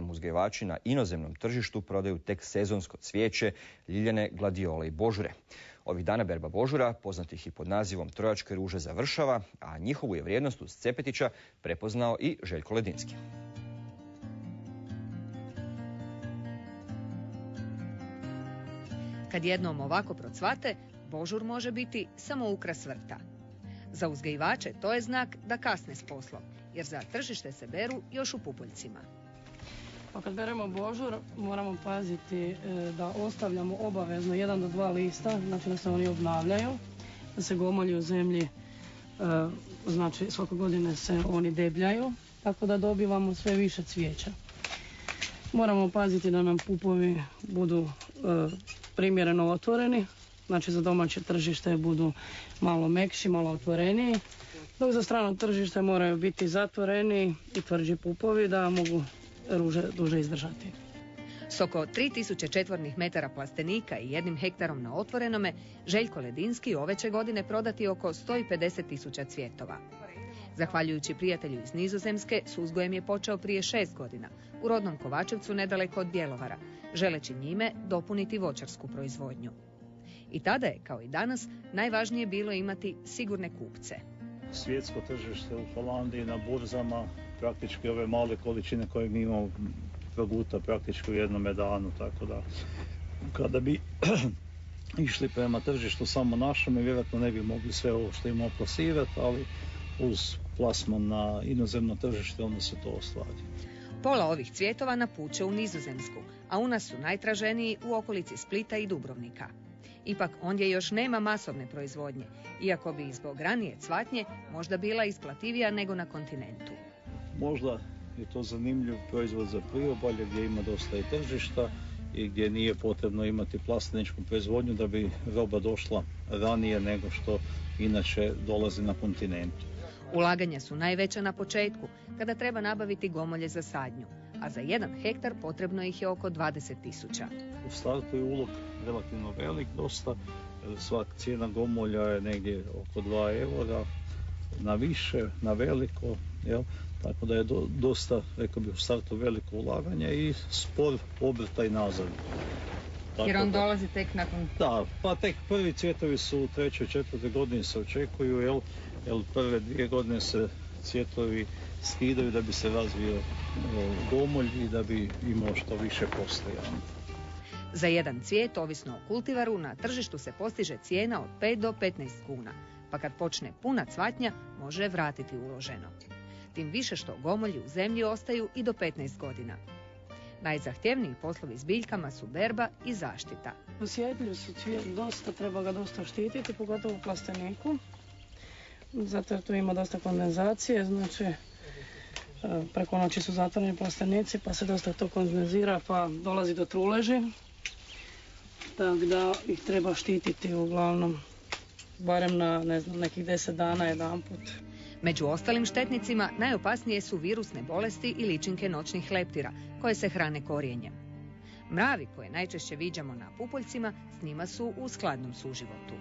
nam uzgajivači na inozemnom tržištu prodaju tek sezonsko cvijeće, ljiljane, gladiole i božure. Ovih dana berba božura, poznatih i pod nazivom trojačke ruže, završava, a njihovu je vrijednost uz Cepetića prepoznao i Željko Ledinski. Kad jednom ovako procvate, božur može biti samo ukras vrta. Za uzgajivače to je znak da kasne s poslom, jer za tržište se beru još u pupoljcima. Pa kad beremo božur, moramo paziti da ostavljamo obavezno 1 do 2 lista, znači da se oni obnavljaju, da se gomolji u zemlji, znači svake godine se oni debljaju, tako da dobivamo sve više cvijeća. Moramo paziti da nam pupovi budu primjereno otvoreni, znači za domaće tržište budu malo mekši, malo otvoreniji, dok za strano tržište moraju biti zatvoreni i tvrđi pupovi da mogu ruže duže izdržati. S oko 3000 četvornih metara plastenika i 1 hektarom na otvorenome, Željko Ledinski ove će godine prodati oko 150.000 cvjetova. Zahvaljujući prijatelju iz Nizozemske, s uzgojem je počeo prije 6 godina, u rodnom Kovačevcu nedaleko od Bjelovara, želeći njime dopuniti voćarsku proizvodnju. I tada je, kao i danas, najvažnije bilo imati sigurne kupce. Svjetsko tržište u Holandiji na burzama, praktički ove male količine koje mi imamo proguta praktički u jednome danu, tako da kada bi išli prema tržištu samo našem, vjerojatno ne bi mogli sve ovo što imamo plasirati, ali uz plasman na inozemno tržište onda se to ostvari. Pola ovih cvjetova napuće u Nizozemsku, a u nas su najtraženiji u okolici Splita i Dubrovnika. Ipak ondje još nema masovne proizvodnje, iako bi zbog ranije cvatnje možda bila isplativija nego na kontinentu. Možda je to zanimljiv proizvod za priobalje gdje ima dosta i tržišta i gdje nije potrebno imati plasteničku proizvodnju da bi roba došla ranije nego što inače dolazi na kontinentu. Ulaganja su najveća na početku, kada treba nabaviti gomolje za sadnju, a za 1 hektar potrebno ih je oko 20.000. U startu je ulog relativno velik, dosta, svaka cijena gomolja je negdje oko 2 eura, na više, na veliko, jel? Tako da je dosta, rekao bih, u startu veliko ulaganje i spor obrtaj nazad. Tako jer on dolazi tek nakon... Da, pa tek prvi cvjetovi su u 3. 4. godini se očekuju, jel prve 2 godine se cvjetovi skidaju da bi se razvio gomolj i da bi imao što više postojanja. Za jedan cvijet, ovisno o kultivaru, na tržištu se postiže cijena od 5 do 15 kuna, pa kad počne puna cvatnja, može vratiti uloženo. Tim više što gomolji u zemlji ostaju i do 15 godina. Najzahtjevniji poslovi s biljkama su berba i zaštita. Osjetljiv su cvijet dosta, treba ga dosta štititi, pogotovo u plasteniku. Zato jer tu ima dosta kondenzacije, znači preko noći su zatvoreni plastenici pa se dosta to kondenzira pa dolazi do truleži. Tako da ih treba štititi uglavnom barem na nekih 10 dana jedanput. Među ostalim štetnicima najopasnije su virusne bolesti i ličinke noćnih leptira koje se hrane korijenjem. Mravi koje najčešće viđamo na pupoljcima s njima su u skladnom suživotu.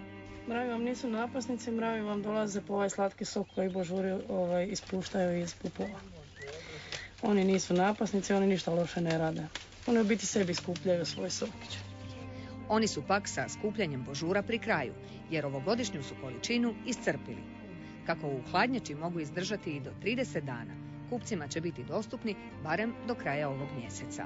Mravi vam nisu napasnici, mravi vam dolaze po ovaj slatki sok koji božuri ispuštaju iz pupova. Oni nisu napasnici, oni ništa loše ne rade. Oni u biti sebi skupljaju svoj sokić. Oni su pak sa skupljanjem božura pri kraju, jer ovogodišnju su količinu iscrpili. Kako u hladnjači mogu izdržati i do 30 dana, kupcima će biti dostupni barem do kraja ovog mjeseca.